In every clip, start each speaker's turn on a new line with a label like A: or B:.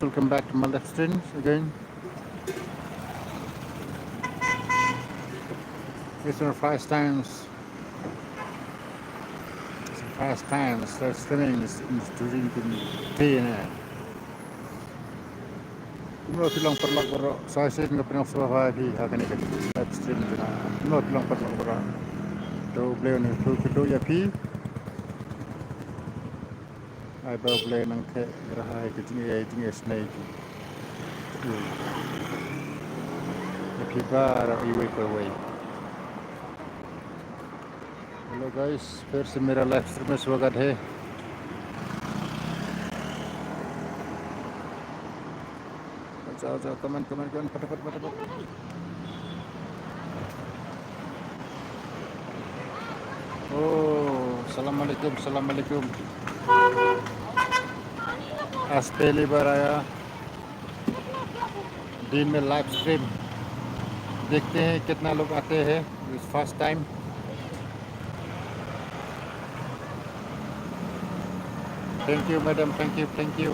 A: Welcome back to my live stream again. It's our first time start streaming during the day na. Kumno tilang perlak bro. Saya sih nggak pernah suara di akan ikan live stream na. Kumno tilang perlak bro. Do play ni tu ya pi. Ay ba play nang ke rahay ke snake. Ya pi ba iwi per way. Hello guys फिर से मेरा live stream में स्वागत है। जाओ जाओ comment फटाफट फटाफट। Oh, assalamualaikum, assalamualaikum। आज पहली बार आया दिन में लाइव स्ट्रीम, देखते हैं कितना लोग आते हैं। इस first time. Thank you madam, thank you.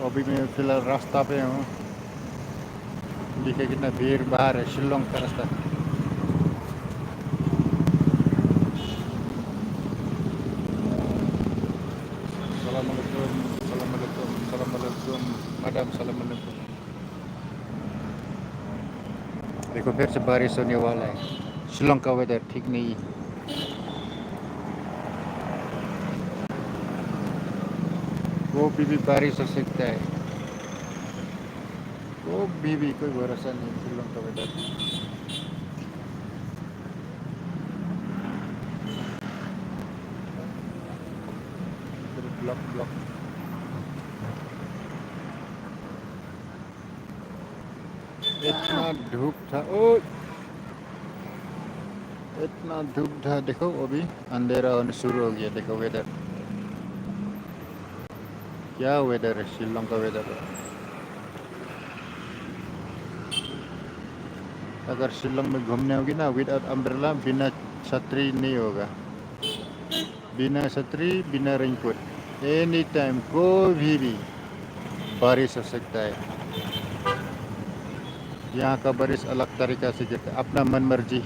A: अभी मैं फिलहाल रास्ता पे हूँ। देखिए कितना भीड़ बाहर है, शिलोंग का रास्ता। सलामुअलैकुम, सलामुअलैकुम, सलामुअलैकुम मैडम, सलामुअलैकुम। देखो फिर से बारिश होने वाला है। शिलोंग का वेदर ठीक नहीं है। वो भी बारिश हो सकता है। वो भी कोई भरोसा नहीं शिलोंग का वेदर। Block block. इतना धूप था, ओ इतना धूप था। देखो अभी अंधेरा होने शुरू हो गया। देखो वेदर, क्या वेदर है शिलोंग का वेदर। अगर शिलोंग में घूमने होगी ना विदाउट अम्ब्रेला, बिना छतरी नहीं होगा। बिना छतरी, बिना रेनकोट, एनी टाइम कोई भी बारिश हो सकता है। यहाँ का बारिश अलग तरीका से गिरता है, अपना मन मर्जी।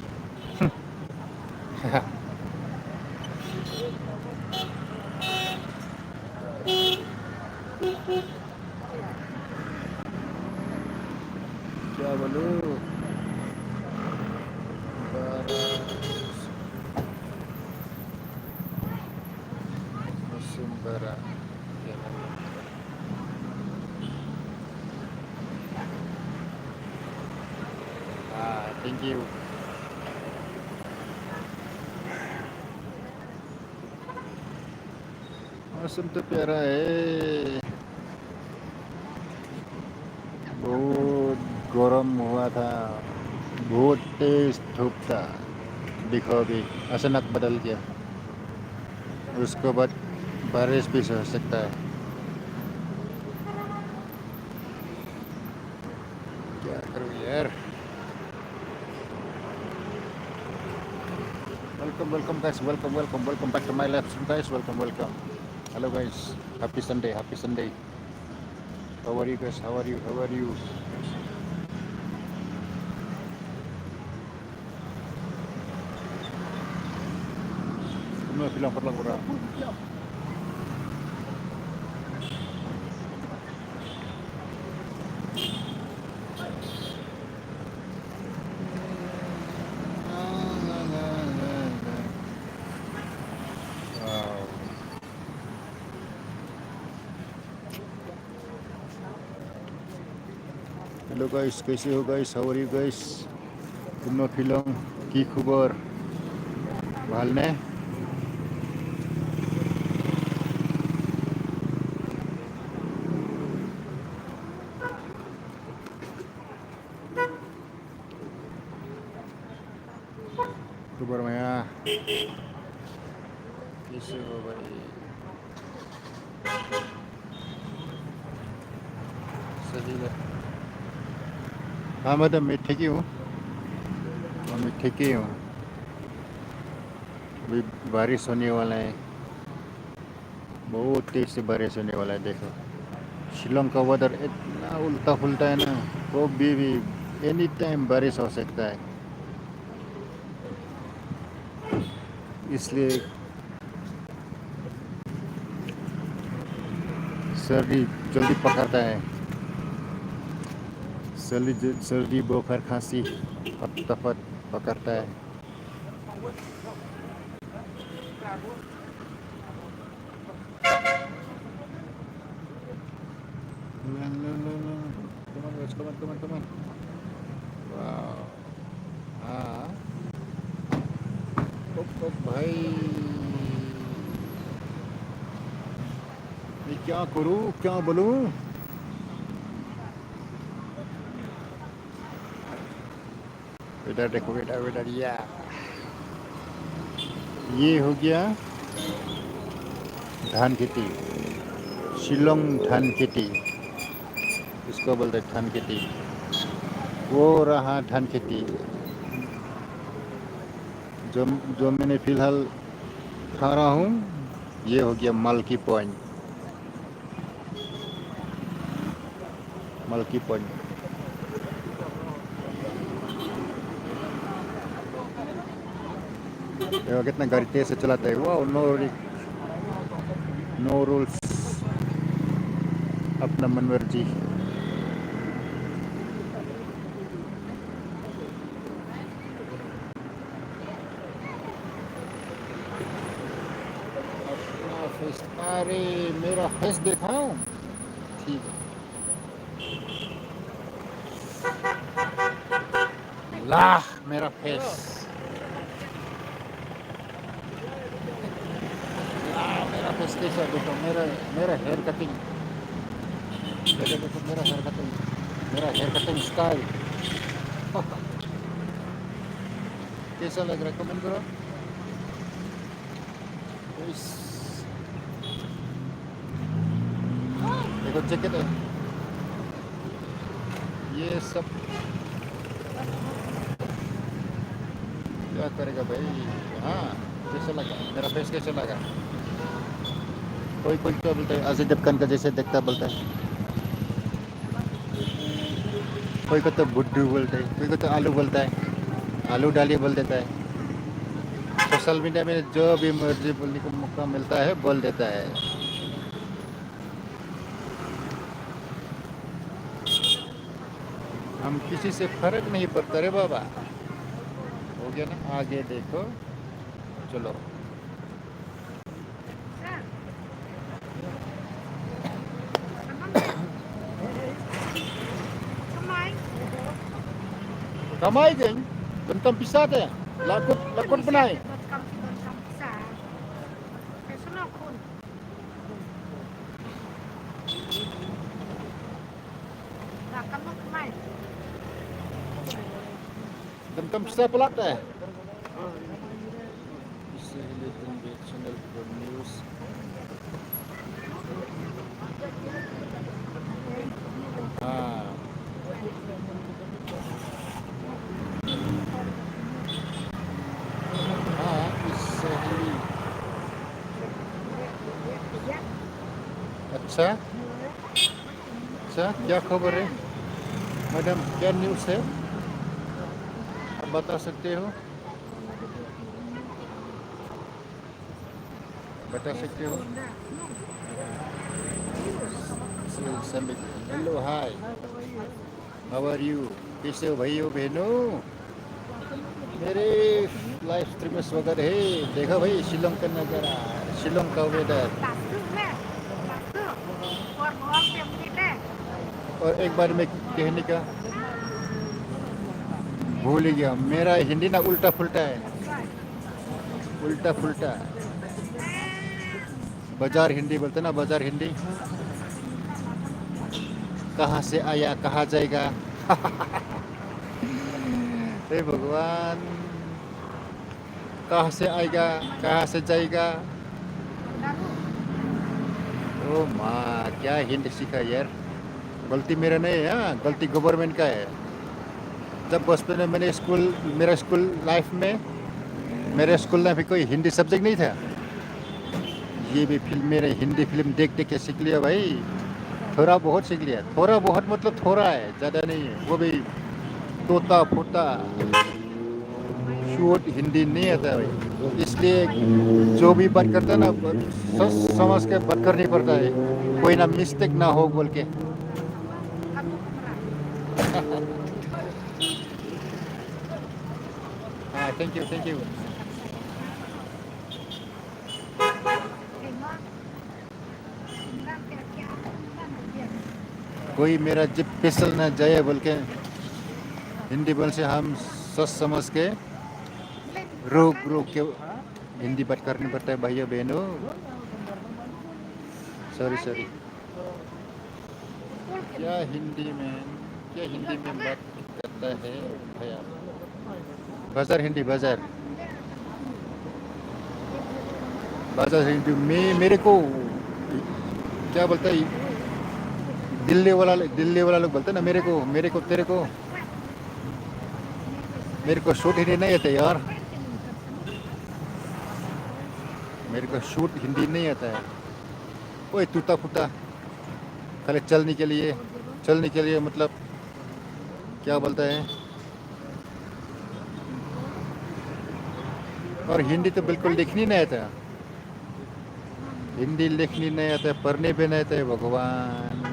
A: क्या बोलूं, मौसम बड़ा। हाँ थैंक यू। मौसम तो प्यारा है। बहुत गर्म हुआ था, बहुत तेज धूप था। देखो अभी अचानक बदल गया। उसके बाद बारिश भी हो सकता है। क्या करूँ यार। Welcome guys, welcome back to my live stream guys, welcome। Hello guys, happy Sunday। How are you guys, how are you। Kamu bilang perlu kurang। Hello guys, कैसे हो guys, how are you guys. तुम फिलों की खबर ভালনে। खबर माया कैसे हो भाई। सही है। हाँ मैडम मैं ठीक ही हूँ, मैं ठीक ही हूँ। अभी बारिश होने वाला है। बहुत तेज से बारिश होने वाला है देखो। शिलोंग का वेदर इतना उल्टा पुल्टा है ना, वो भी एनी टाइम बारिश हो सकता है। इसलिए सर्दी जल्दी पकड़ता है। सर्दी बुखार खांसी फटाफट पकड़ता है। Come on guys, come on. Wow. हाँ, भाई, मैं क्या करूँ, क्या बोलूँ। इधर देखो, इधर ये हो गया धान खेती। शिलोंग धान खेती इसको बोलते हैं, धान खेती। वो रहा धान खेती जो जो मैंने फिलहाल खा रहा हूँ। ये हो गया मल्की पॉइंट। मल्की पॉइंट देखो कितना गाड़ी तेज से चलाता है। वाह, नो रूल्स, अपना मनमर्जी। अपना फेस, अरे मेरा फेस दिखाओ, ठीक है। लाह, मेरा फेस, मेरा फेस कैसा देखो। मेरा मेरा हेयर कटिंग देखो, मेरा हेयर कटिंग स्टाइल कैसा लग रहा है, कमेंट करो। इस- देखो जैकेट है, ये सब क्या करेगा भाई। हाँ, कैसा लगा मेरा फेस, कैसा लगा। कोई क्या बोलता है, अजय देवगन का जैसे दिखता बोलता है। कोई को तो बुड्ढू बोलता है, कोई को तो आलू बोलता है, आलू डालिए बोल देता है। सोशल मीडिया में जो भी मर्जी बोलने को मौका मिलता है बोल देता है। हम किसी से फर्क नहीं पड़ता रे बाबा। हो गया ना, आगे देखो, चलो। Ramai geng, bentang pisah teh, lakut benai. Bentang pisah pelak teh. Bisa lihat di channel news. हाँ, हाँ, इससे ही। अच्छा, अच्छा, क्या खबर है मैडम, क्या न्यूज़ है, आप बता सकते हो, बता सकते हो। Hello, hi, how are you, कैसे हो भाइयों बहनों। मेरे लाइव स्ट्रीम में स्वागत है। देखो भाई, शिलोंग का नज़ारा, शिलोंग का वेदर। और एक बार मैं कहने का भूल ही गया, मेरा हिंदी ना उल्टा फुल्टा है, उल्टा फुल्टा। बाजार हिंदी बोलते ना, बाजार हिंदी। कहाँ से आया कहाँ जाएगा। हे भगवान, कहाँ से आएगा कहाँ से जाएगा। ओ माँ, क्या हिंदी सीखा यार। गलती मेरा नहीं है, हाँ, गलती गवर्नमेंट का है। जब बचपन में मैंने मेरा स्कूल लाइफ में, मेरे स्कूल लाइफ में कोई हिंदी सब्जेक्ट नहीं था। ये भी फिल्म मेरे हिंदी फिल्म देख देख के सीख लिया भाई। थोड़ा बहुत सीख लिया, थोड़ा बहुत मतलब थोड़ा है, ज़्यादा नहीं है। वो भी तोता फोता शोट हिंदी नहीं आता भाई, इसलिए जो भी बात करता है ना सोच समझ के बात करनी पड़ता है, कोई ना मिस्टेक ना हो बोल के। हाँ थैंक यू थैंक यू। कोई मेरा जिप फिसल ना जाए बोल के हिंदी बोल से हम सोच समझ के रोक रोक के हिंदी बात करनी पड़ता है भाइयों बहनों। Sorry sorry. क्या हिंदी में क्या हिंदी में बात करता है भैया। बाजार हिंदी बाजार बाजार हिंदी में मेरे को क्या बोलता है, दिल्ली वाला लोग बोलते हैं ना मेरे को तेरे को, मेरे को शूट हिंदी नहीं आता यार, मेरे को शूट हिंदी नहीं आता है। ओए टूटा फूटा खाली चलने के लिए मतलब क्या बोलता है। और हिंदी तो बिल्कुल लिखनी नहीं आता, हिंदी लिखनी नहीं आता, पढ़ने भी नहीं आता है। भगवान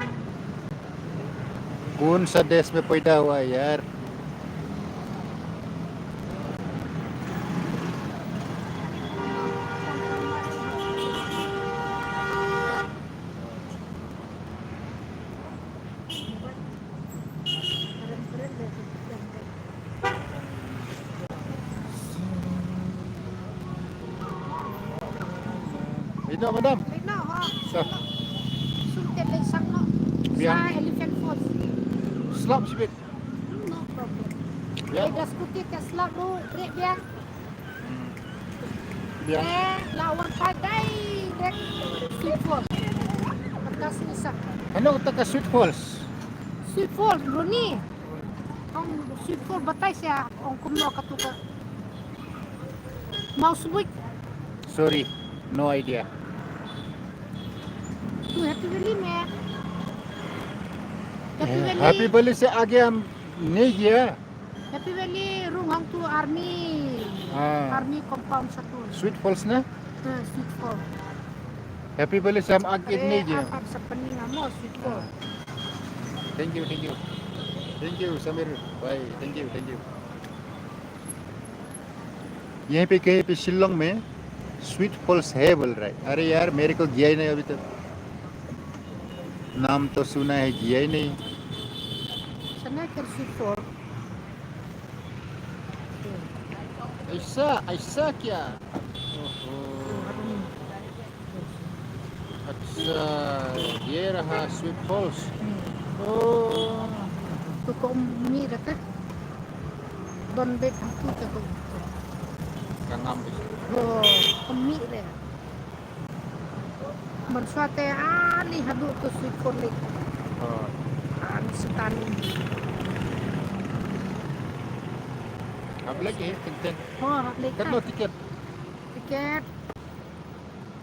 A: कौन सा देश में पैदा हुआ है यार। Ito madam.
B: Right now, ha?
A: So,
B: Suntet lang sang no.
A: Biang.
B: Sa Elephant Falls.
A: slap speed.
B: No problem.
A: Biang.
B: Ada skuti te slap do, rek biang.
A: Biang.
B: Lawan padai rek Sweet Falls. Atas ni sak.
A: Ano taka Sweet Falls?
B: Sweet Falls bro ni. Ang Sweet Falls batay siya ang kumno katuka. Mau sebut
A: Sorry, no idea.
B: tu Happy Valley में
A: happy Valley से आगे हम नहीं गया।
B: Happy Valley room hang tu army
A: हाँ
B: army compound satu.
A: Sweet Falls ना,
B: Sweet Falls.
A: Happy Valley से हम आगे नहीं गया।
B: Ang sa Peningan mo, Sweet Falls.
A: Thank you Sameer भाई, थैंक यू। यहीं पे कहीं पे शिलोंग में स्वीट फॉल्स है बोल रहा है। अरे यार मेरे को गया ही नहीं अभी तक, नाम तो सुना है गया ही नहीं।
B: Sana ke Sweet Falls.
A: ऐसा क्या? ओहो, अच्छा ये रहा sweet false. Oh
B: Tu ko mi dah kan. Don bet hang tu ke ko.
A: Kangam
B: Oh, mi le. Man suate ali hadu tu Sweet Falls le. An setan.
A: अब लगे कितने
B: Oh, le kan.
A: कितना ticket?
B: Tiket.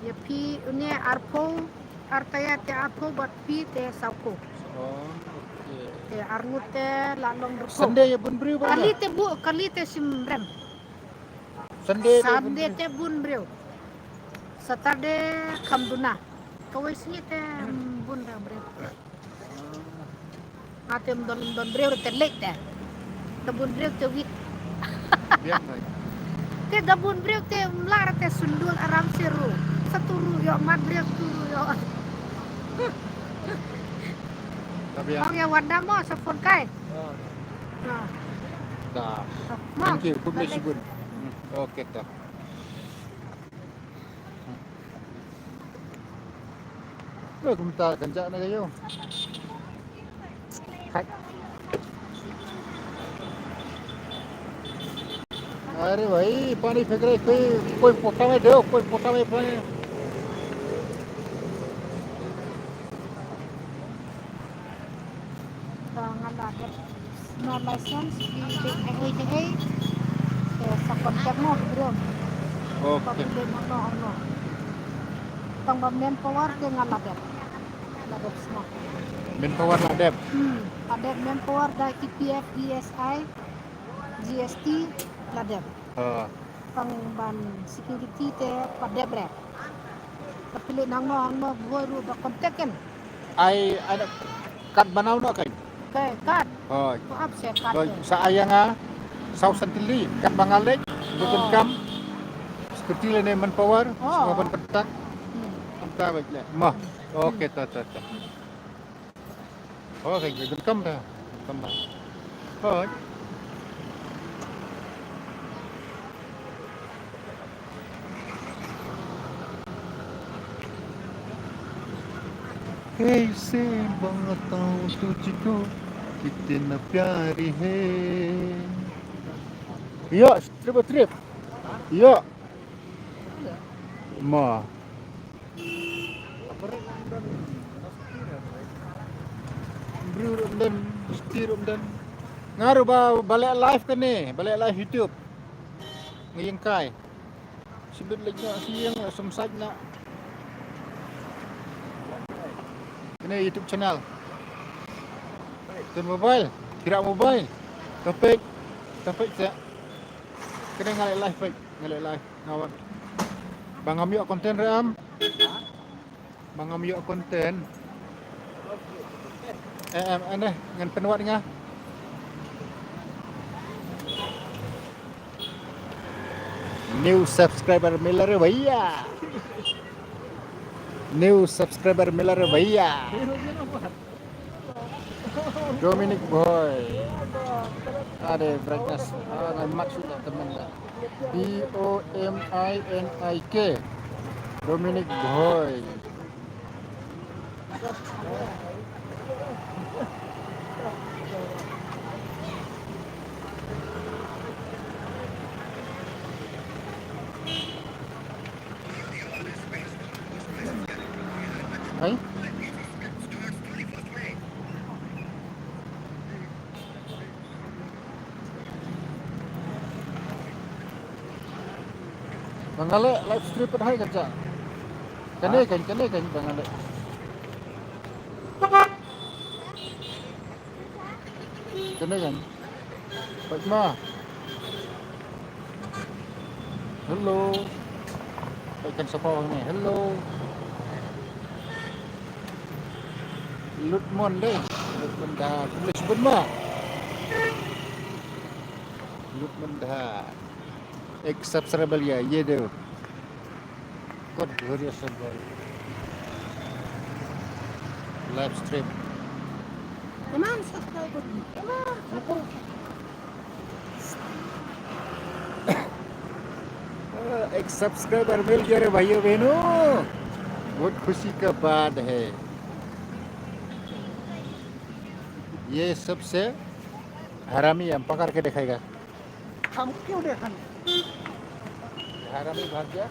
B: Ya pi ni arpo artaya te arpo bat pi te sauko.
A: Okay
B: Te arngut te lalong ruko.
A: Sunday ये बन रही
B: Kali te simrem.
A: Sunday
B: Sunday te bun breu. Saturday kamduna. Kawai sini te bun breu. Atem don breu te lek te. Te bun breu te wit. Te da bun breu te mlar te sundul aram seru. Saturu yo mat breu turu yo.
A: tapi
B: Ang ya wanda mo sa phone kai. Nah,
A: dah
B: mau.
A: thank you good bless you good oke dah Loh, kumta kanja na kayo. अरे भाई पानी फेंक रहे, कोई पोटा में दो, कोई पोटा में पानी।
B: Ang ada no license di hey sa contact mo bro.
A: Okay
B: Pabili mo no ano. tang ba manpower ke ngaladep. Ladep semua.
A: Manpower ladep.
B: Ladep manpower da EPF, ESI, GST ladep. Pang ban security te padep rep. Tapi nang no guru da kontak kan.
A: Ai ada kad banau no kan.
B: Kad.
A: Oh.
B: Maaf saya kad.
A: Sa ayanga sau santili kad bangalek bukan kam seperti lene manpower semua ban petak. Entah baiklah. Mah. Okey ta. Oh, kayak gitu kam dah. Oh. ऐसे बताऊं तुझको कितना प्यारी है. Ya, trip. Ya. Ma. Bro dan setirum dan ngaruh balik live kan ni, balik live YouTube. Ngayang kai. Sibit lagi nak siang semsaj nak. Ini YouTube channel. Tun mobile, kira mobile. Topik saya. Kena ngalai live. Ngawan. Bang ambil konten ram. Bang ambil konten. Aneh dengan penuat ngah. New subscriber miler भैया. New subscriber miler भैया. Dominic Boy. Ada brightness. Maksud teman lah. Dominik. Dominic Boy. Hai? Bangale live stream pada hai kerja. Kene kan bangale. Kene kan. Fatma. Hello. Ikan siapa ni? Hello. Lutmon deh. Lutmon dah. Boleh sebut mah. Lutmon dah. Subscriber ya, ये दो. Kod घोरिया सब. Live stream.
B: Emang subscriber.
A: एक subscriber मिल गया रे भाइयों बहनों. बहुत खुशी का बात है. ये सबसे हरामी हम पकड़ के दिखाएगा.
B: हम क्यों देखा?
A: हरामी भाग गया.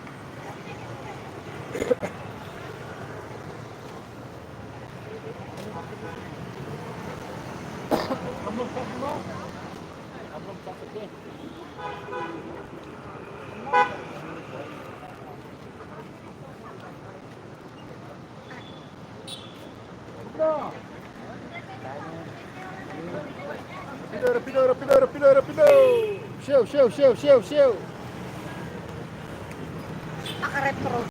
A: हम लोग सकते हैं. Rapido. Show.
B: Akaret terus.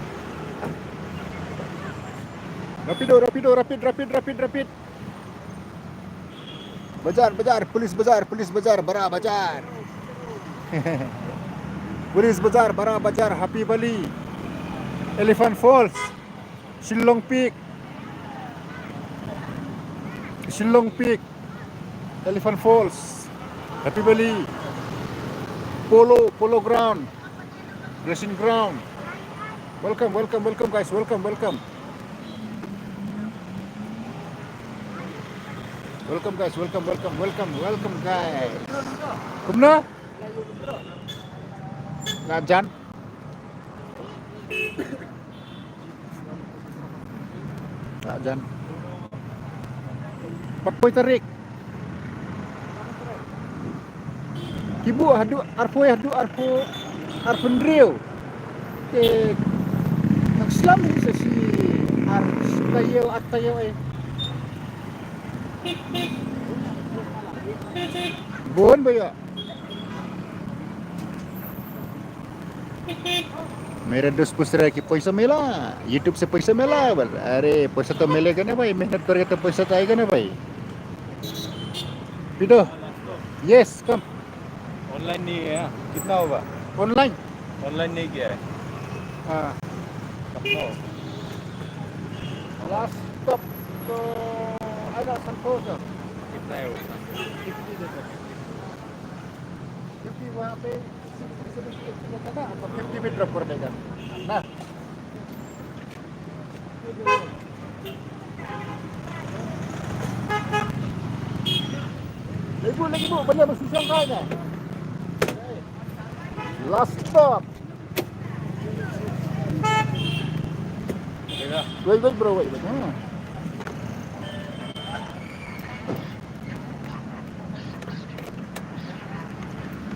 A: Rapid. Bazaar, police bazaar, bara bazaar. Police bazaar, bara bazaar, Happy Valley, Elephant Falls, Shillong Peak, Elephant Falls, Happy Valley, Polo ground, racing ground. Welcome guys, welcome. Welcome guys. Kumna? Najan. Patpoy tarik. Kibu arpo arpendrio. Nagslamin sa si Tayo at tayo eh. Buon भैया मेरे दोस्त पूछ रहा है कि पैसा मिला YouTube से पैसा मिला बोल अरे पैसा तो मिलेगा ना भाई मेहनत करेगा तो पैसा तो आएगा ना भाई पिटो यस कम
C: ऑनलाइन नहीं है कितना होगा
A: ऑनलाइन
C: ऑनलाइन नहीं किया है
A: हाँ
C: कितना हो
A: लास्ट stop तो ada Santosa
C: कितना है उसका
A: 50 वहाँ पे ना तो 50 में ड्रॉप कर देगा ना lagi bu banyak bersusah kayaknya last stop wait bro wait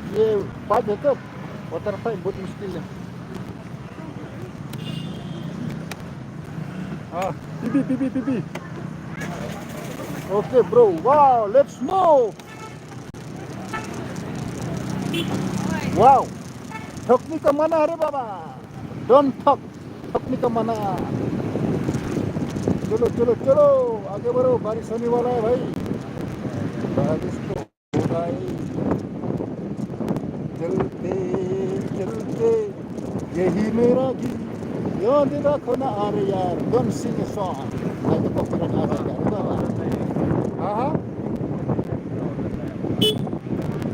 A: ये पाइप है तो वाटर पाइप बहुत मुश्किल है हाँ पीपी okay bro wow let's move wow ठोकनी का मना अरे बाबा डोंट ठोकनी का मना चलो आगे बढ़ो बारिश होने वाला है भाई बारिश तो होगा ही चलते यही मेरा गीत याद रखो ना अरे यार don't sing a song I तो कॉपीराइट आ जाएगा बाबा हाँ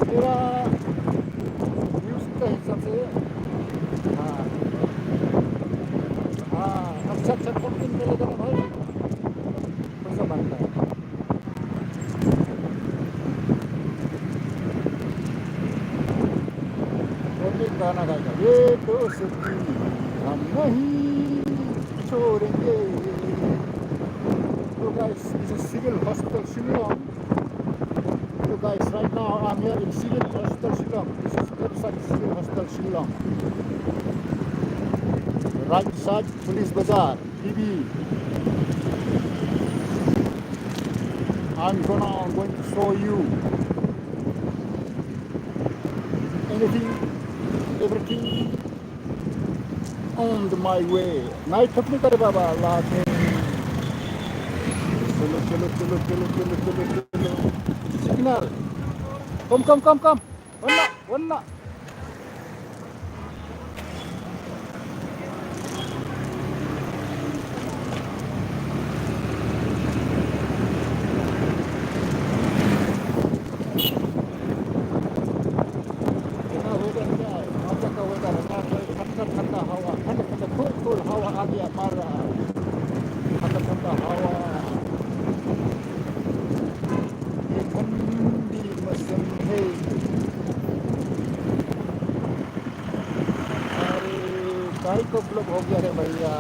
A: मेरा व्यूज के हिसाब से हाँ अच्छा कंटेंट मिलेगा ना भाई पैसा बनता है गाना गाएगा ये दोस्ती हम नहीं छोड़ेंगे तो guys this is civil hospital Shillong so guys right now I'm here in civil hospital Shillong this is website civil hospital Shillong right side police bazaar PB I'm going to show you everything on my way night ठपनी करे बाबा लाते चलो signal कम वन्ना ठंडा हवा full हवा आ गया मार रहा है ठंडा हवा ये ठंडी मौसम है अरे गाड़ी को ब्लॉक हो गया रे भैया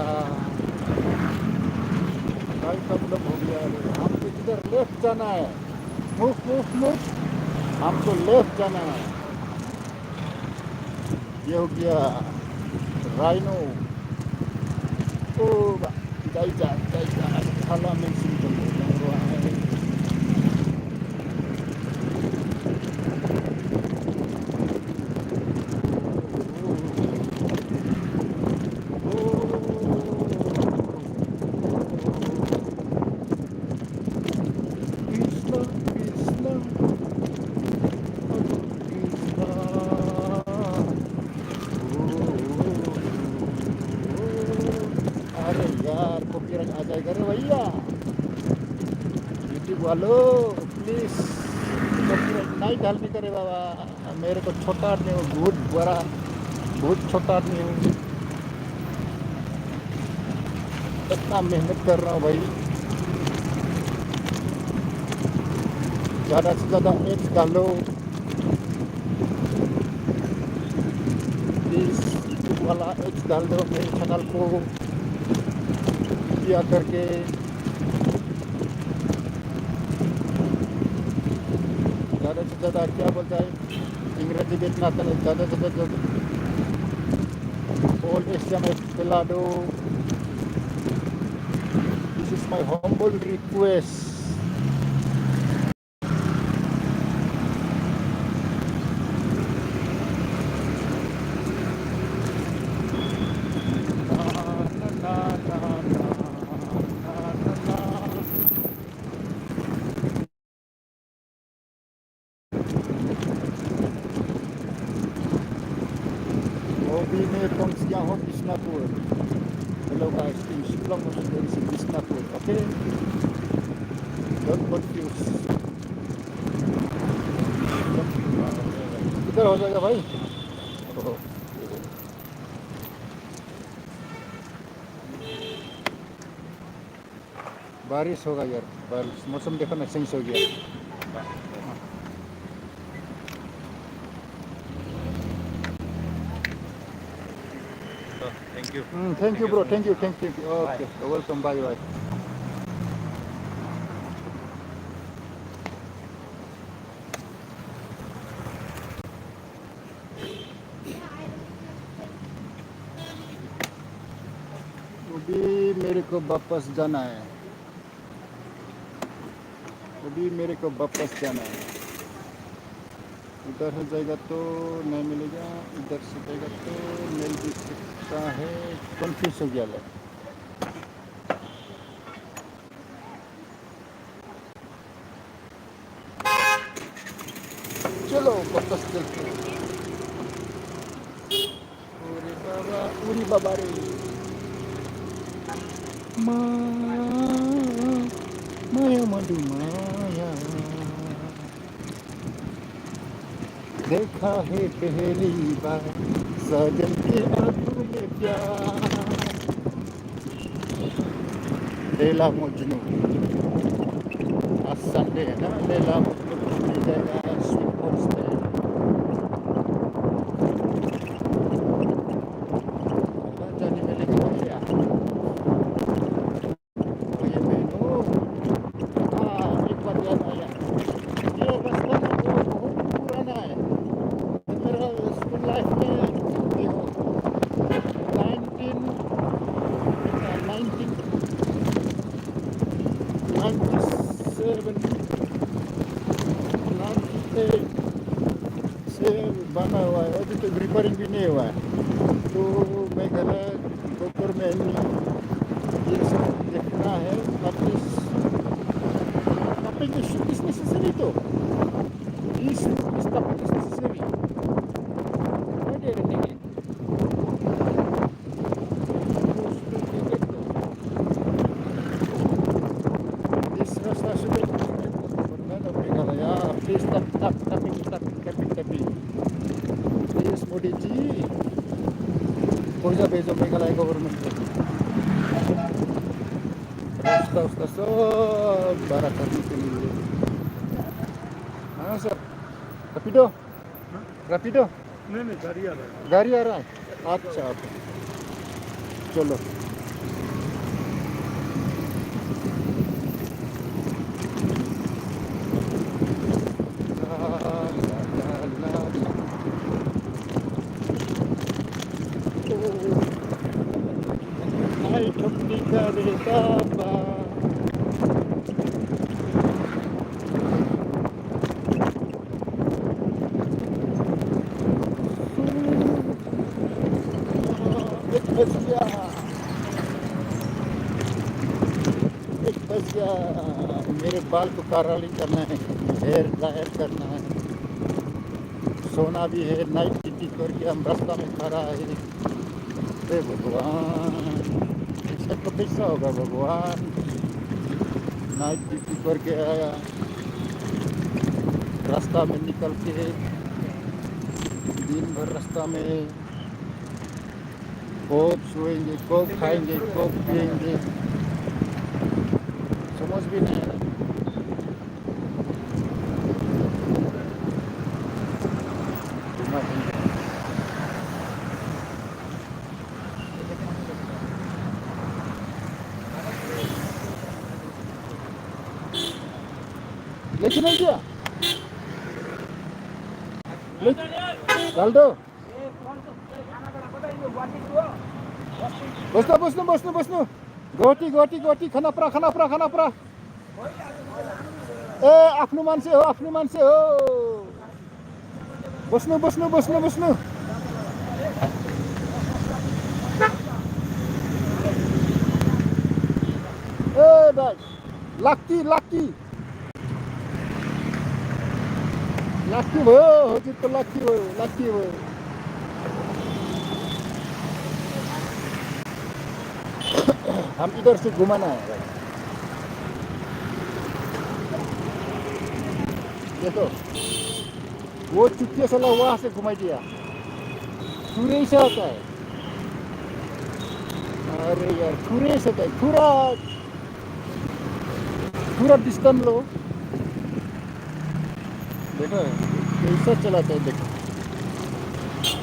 A: गाड़ी का ब्लॉक हो गया रे हमको इधर लेफ्ट जाना है मूव हमको लेफ्ट जाना है ये हो गया राइनो ओ जाइजा खाला में सिंपल यार कॉपीराइट आ जाएगा रे भैया यूट्यूब वालों प्लीज कॉपीराइट नहीं डालने करे बाबा मेरे को छोटा आदमी हूँ बहुत छोटा आदमी हूँ इतना मेहनत कर रहा हूँ भाई ज़्यादा से ज़्यादा एड्स डालो प्लीज यूट्यूब वाला एड्स डाल दो मेरे चैनल को किया करके ज़्यादा से ज़्यादा क्या बोलता है इंग्रेजी देखना आता नहीं ज़्यादा से ज़्यादा ऑल एशिया में खिला दो my humble request. Mobil ni Pongsiang Bisnapur. Hello guys, tim Siplong masuk dari Bisnapur, okay? Don't confuse. किधर हो जाएगा भाई? बारिश होगा यार, बारिश मौसम देखो ना चेंज हो गया.
C: So, thank you.
A: Thank you bro,
C: so
A: thank you,
C: much.
A: thank you. Okay, welcome, bye bye. अभी मेरे को वापस जाना है. अभी मेरे को वापस जाना है. उधर हो जाएगा तो नहीं मिलेगा, इधर से जाएगा तो मिल भी सकता है. कंफ्यूज हो गया. चलो वापस चलते हैं. उरी बाबा रे. माया मधु माया देखा है पहली बार सजन के आंखों में प्यार. लैला मजनू. आज संडे है ना, लैला मजनू मिल जाएगा स्वीट पॉइंट्स पे. जाने मिलेगा क्या? ये बहनों, एक बात याद आया. ये रास्ता ना बहुत पुराना है. मेरा स्कूल लाइफ में ये हो 1997 से बना हुआ है. अभी तो रिपेयरिंग भी नहीं हुआ है. तो मैं गला दोपहर में ये सब देखना है. Nothing is necessary though. This stuff is necessary. Why they are taking it? This rasta should be please tapping. Please Modi ji. पैसा भेजो मेघालय गवर्नमेंट को. रास्ता उसका सब बड़ा करने के लिए. हाँ सर. रैपिडो
C: नहीं गाड़ी आ रहा है.
A: गाड़ी आ रहा है. अच्छा चलो. Ay, complicada de etapa. एक बज गया. मेरे बाल को कर्लिंग करना है, हेयर ड्रायर करना है. सोना भी है. नाइट ड्यूटी करके हम रास्ता में खड़ा है. हे भगवान, इसका तो कैसा होगा भगवान. नाइट ड्यूटी करके आया, रास्ता में निकल के दिन भर रास्ता में कब सोएंगे, कब खाएंगे, कब पिएंगे, समझ भी नहीं आ रहा. लेके नहीं गया. डाल दो. बसनो. गोटी खनाप्रा ए आफ्नो मान्छे हो बस्नु ए भाइ लाक्की भयो हजुरको लाक्की भयो हम इधर से घुमाना है भाई देखो वो चुपके से वहां से घुमाई दिया पूरे से होता है अरे यार पूरे से होता है पूरा डिस्टेंस लो देखो कैसा चलाता है देखो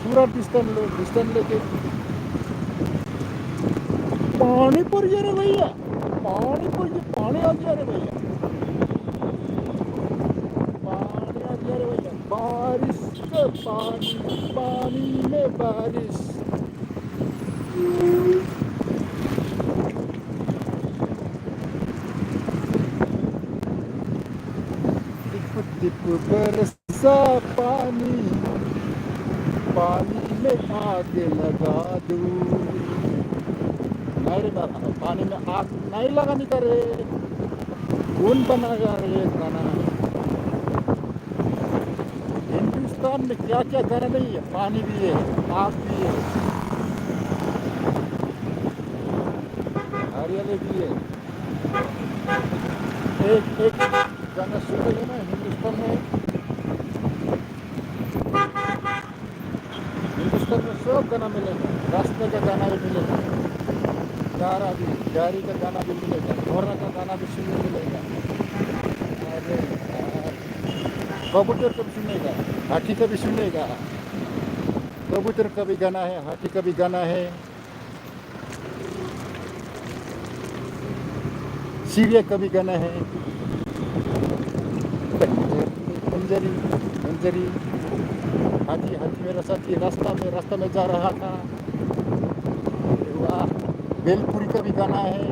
A: पूरा डिस्टेंस लेके पानी पर जा रहे भैया पानी आ गया रे भैया बारिश का पानी में बारिश टिप बरसा पानी में आग लगा दूं नहीं रे बाबा पानी में आग नहीं लगानी करे खून बना जा रही है गाना हिंदुस्तान में क्या गाना नहीं है पानी भी है आग भी है हरियाली भी है एक गाना सुनेंगे ना हिंदुस्तान में सब गाना मिलेगा रास्ते का गाना भी मिलेगा गाड़ी का गाना भी मिलेगा घोड़ा का गाना भी सुनने मिलेगा अरे कबूतर का भी सुनेगा हाथी का भी सुनेगा कबूतर का भी गाना है हाथी का भी गाना है चिड़िया का भी गाना है मंजरी हाथी मेरा साथी रास्ता में जा रहा था वाह बेलपुरी का भी गाना है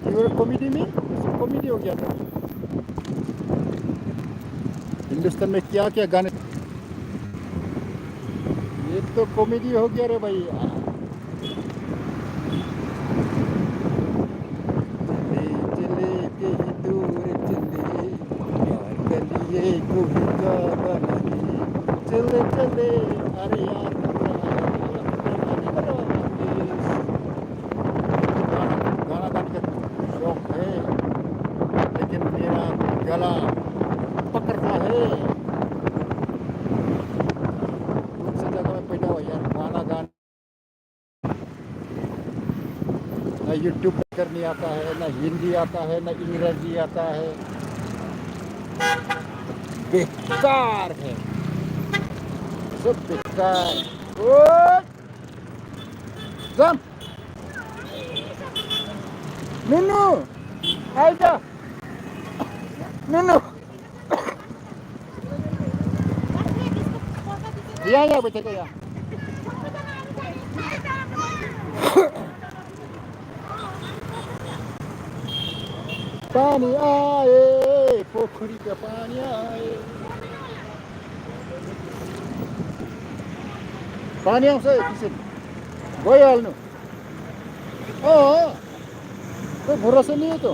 A: ये कॉमेडी में कॉमेडी हो गया था हिंदुस्तान में क्या गाने ये तो कॉमेडी हो गया रे भाई चले कहीं दूर चले चले अरे यार गाना गाने का शौक है लेकिन मेरा गला पकड़ता है दूसरी जगह में पैदा हुआ यार गाना ना यूट्यूब करनी आता है ना हिंदी आता है ना अंग्रेजी आता है बेकार है सब बेकार जम नुनू आजा नुनू या बेटे को या पानी आए पोखरी का पानी आए पानी आउँछ त्यसरी गइहाल्नु कोई भरोसा नहीं है तो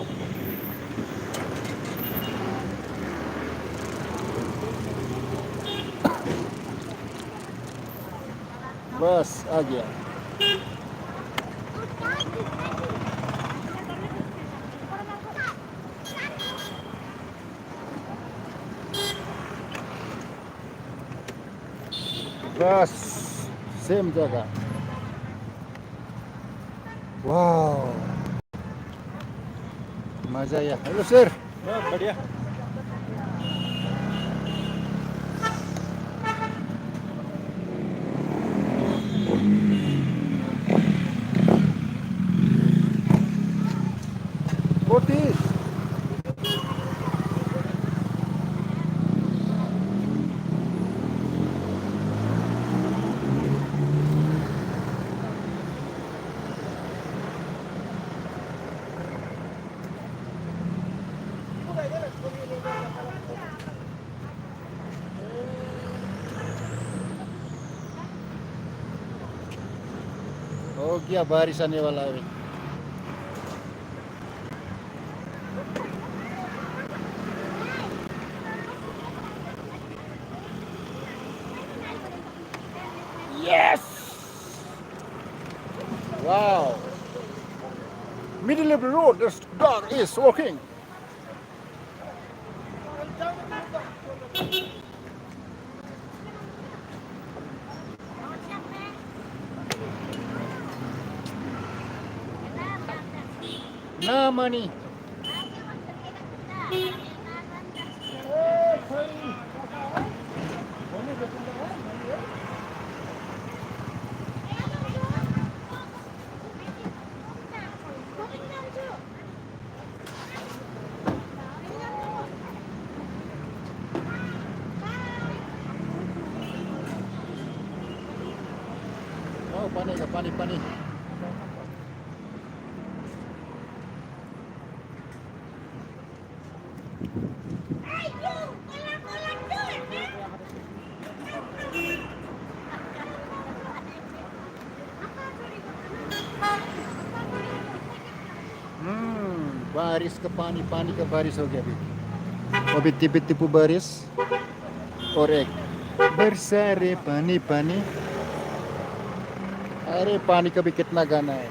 A: बस आ गया बस सेम जगह वाह मजा आया हेलो सर
C: बढ़िया
A: हो गया, बारिश आने वाला है। Yes! Wow! Middle of the road, this dog is walking. No money. Oh, panik ka, panik. बारिश का पानी, पानी का बारिश हो गया अभी tipu-tipu baris और एक बरसा रे पानी पानी। अरे पानी का भी कितना गाना है।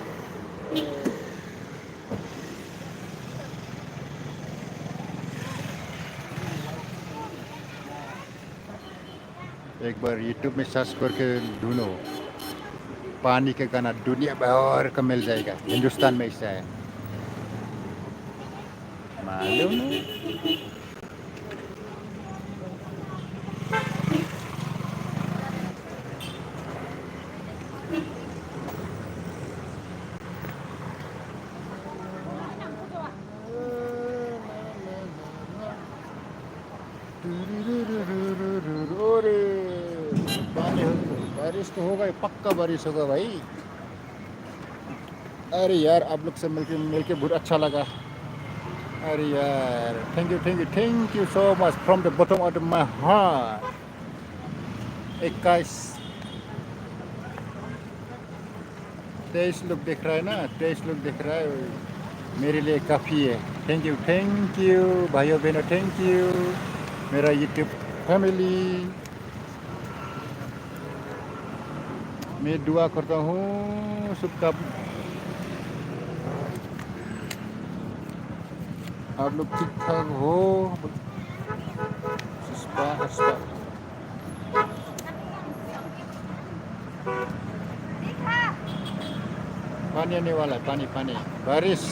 A: एक बार YouTube में सर्च करके ढूंढो, पानी का गाना दुनिया भर का मिल जाएगा। हिंदुस्तान में ऐसा है, मालूम नहीं। अरे पानी बारिश तो होगा, पक्का बारिश होगा भाई। अरे यार, आप लोग से मिलके बहुत अच्छा लगा। अरे यार, thank you so much from the bottom of my heart. एक गाइस 23 लोग देख रहा है ना, 23 लोग देख रहा है, मेरे लिए काफ़ी है। थैंक यू भाइयों बहनों, थैंक यू मेरा यूट्यूब फैमिली। मैं दुआ करता हूँ सबका, आप लोग ठीक ठाक हो। पानी आने वाला है, पानी बारिश।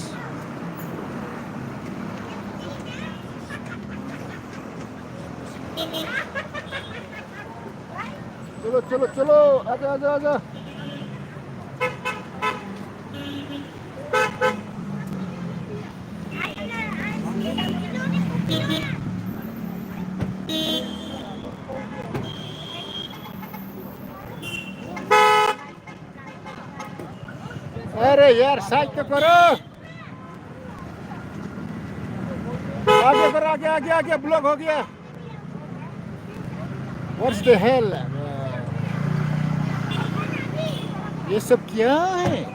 A: चलो आजा। अरे यार साइड तो करो, आगे करो, आगे ब्लॉक हो गया। What's the hell? ये सब क्या है?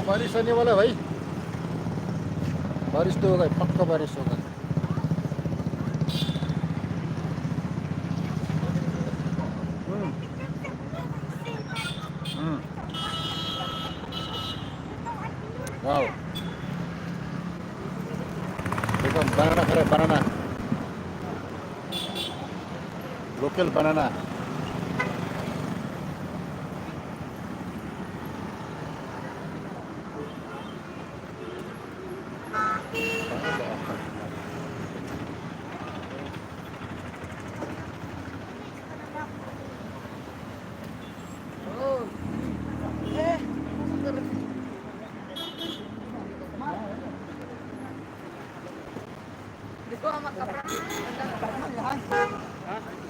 A: बारिश आने वाला है भाई, बारिश तो होगा, पक्का बारिश होगा। वाओ, देखो बनाना खा रहा है, बनाना, लोकल बनाना।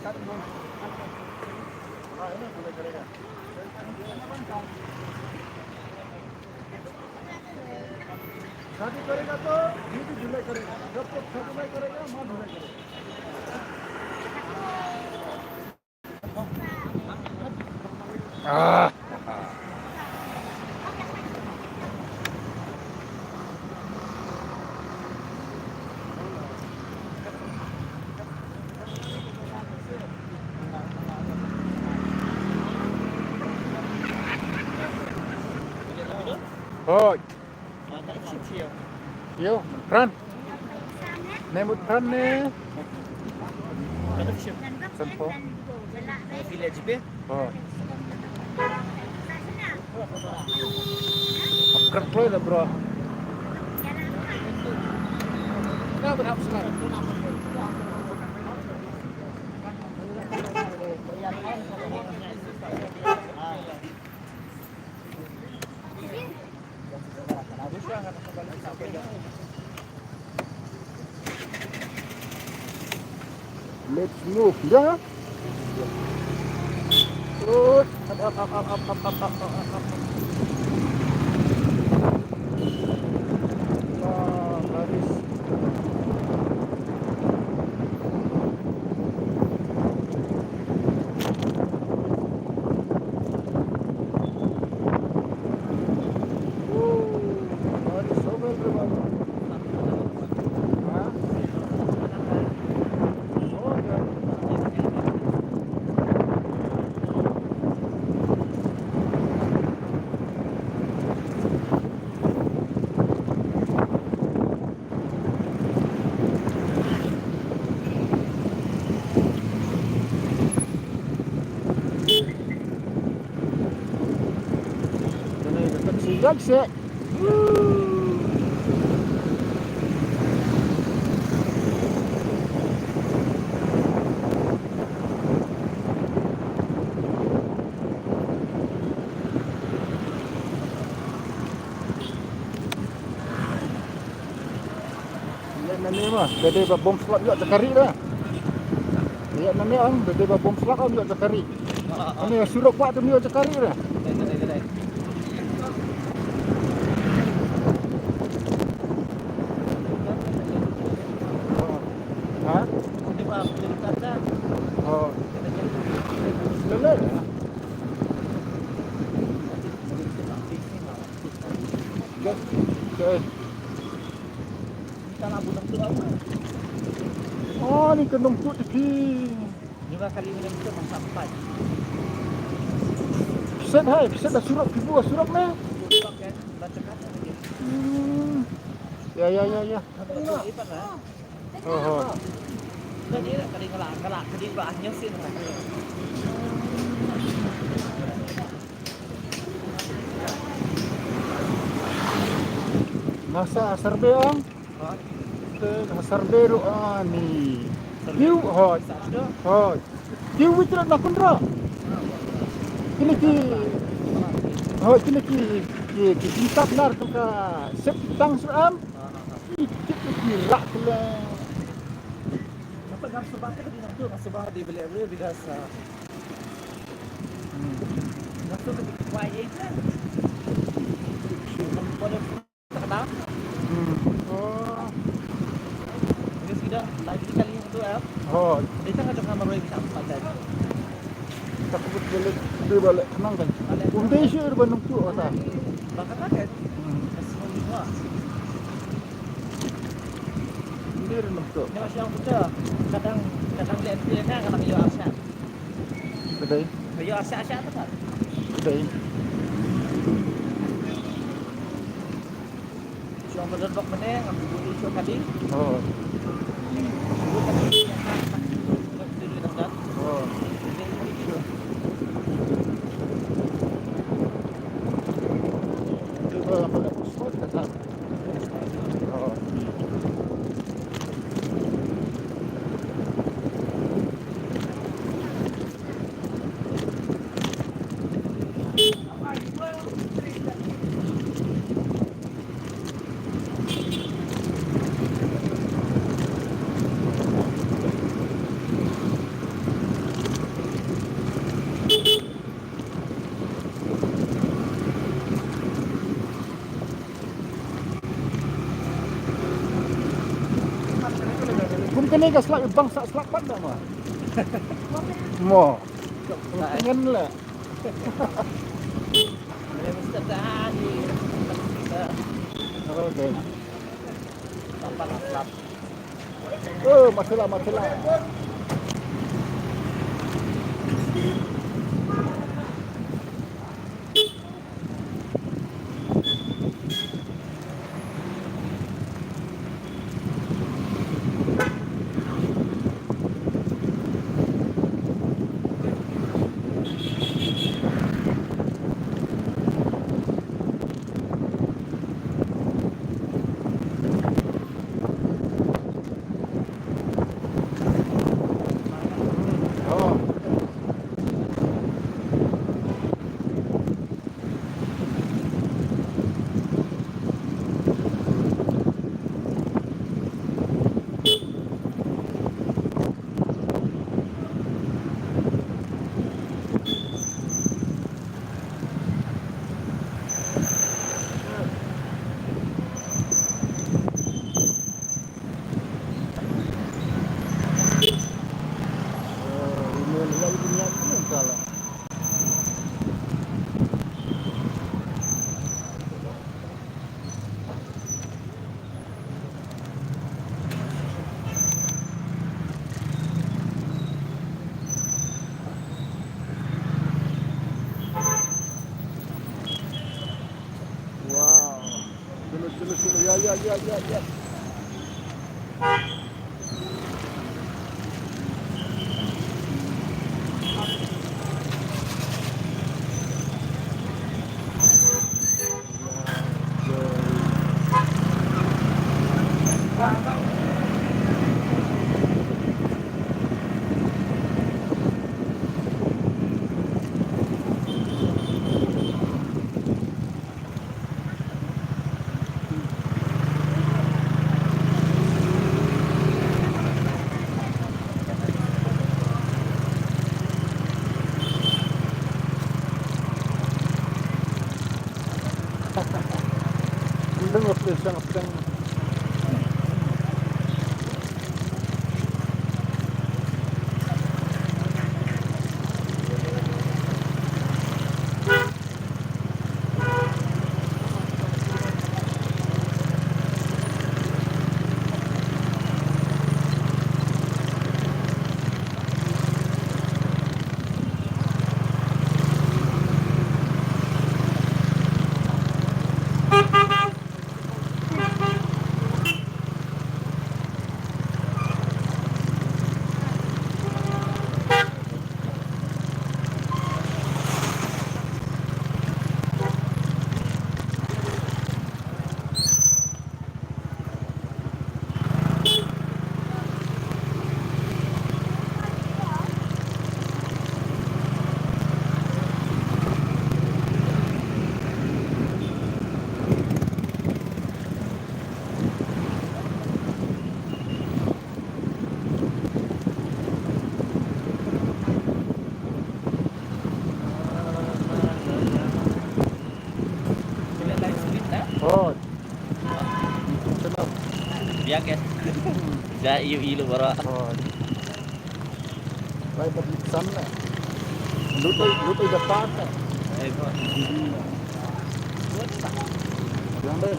A: ini boleh keringan. शादी करेगा तो ये भी धुलाई करेगा, जब तक शादी नहीं करेगा मां धुलाई करेगा. Thôi. Yêu, run. Này một run nè. Sampo.
C: Village पे
A: Oh. Cut play lah bro. Nah, berapa sekarang? Let's move, ya. Terus, up. Wah, baris. Baris sobel berapa? Hah? Oh, ya. Ini dekat Sigag sih. Lihat nani mah, bede bom slot juga cekari dah. Lihat nani ang bede bom slot ang juga cekari. Ini suruh pak tu dia cekari dah. Hah? Oh. Lelak. Okay. Oh, ni kena numpuk tepi.
C: 5 kali minum itu masa 4.
A: Set hai, set dah surup pibu surup ni. Ya.
C: Lipat lah.
A: Oh.
C: Tadi kali ngelak tadi bahannya sih.
A: Masa serbe ang. Serbe ru ni. Kiu hot. Hot. Kiu witra nak kundra. Kini ki. Hot kini ki kitab nar tu ka sep tang suram. Ki rak le.
C: Apa gam sebab tadi nak tu sebab di beli beli biasa. Nak tu buat ye kan. Boleh tak tahu.
A: Oh.
C: Dia sudah lagi kali yang tu
A: Hot.
C: dia tak ada kamera bisa empat tadi.
A: Takut balik kenang kan. Unde syur banung tu ata.
C: Bakal kan? Semua semua.
A: Unde renung tu.
C: Ni masih yang betul. Kadang lihat dia kan kadang yo asyik.
A: Kedai.
C: Yo asyik tu kan.
A: Kedai.
C: Cuma berdok meneng aku beli show tadi.
A: Oh. Oh. Itu apa nak spot tak? Oh. ini ke selak bangsa selapat dah mah. Mo. Pengen lah.
C: Mesti tahan.
A: Oke.
C: Tanpa lap.
A: Oh, masalah. Oh. Ini lagi punya salah. Wow. Dulu. Ya. Dengar pedang. Oh. Kenapa?
C: Biar kan. Dah ilu bara.
A: Oh. Baik di sana. Lutai depan. Yang lain.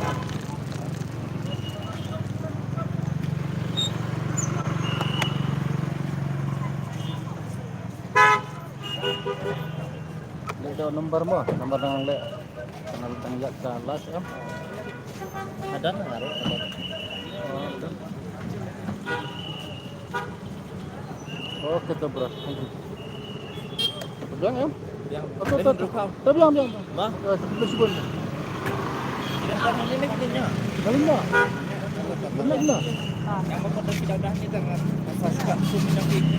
A: Itu nomor yang le. Kenal tanggap salas ya.
C: Ada nggak?
A: Oke tuh bro. Bilang ya.
C: Yang
A: Bilang.
C: Bah,
A: Meskipun.
C: ini kayaknya.
A: Galing nggak? Benar nggak?
C: Yang memotong pindah kita kan. Asal sudah ini.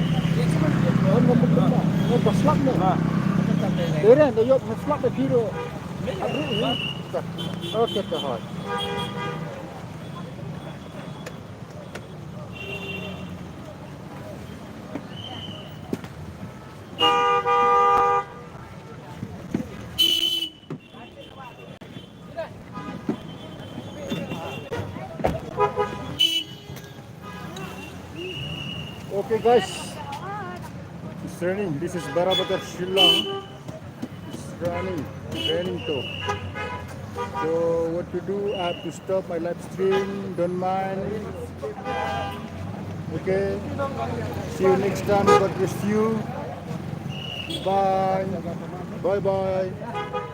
A: Oh, nomor berapa? Oh, baslak nih. Dia yuk baslak di biru. Oke tuh. guys, it's raining. This is Barabatar Shillong. It's raining too. So what to do? I have to stop my live stream. Don't mind. Okay. See you next time. God bless you. Bye. Bye bye.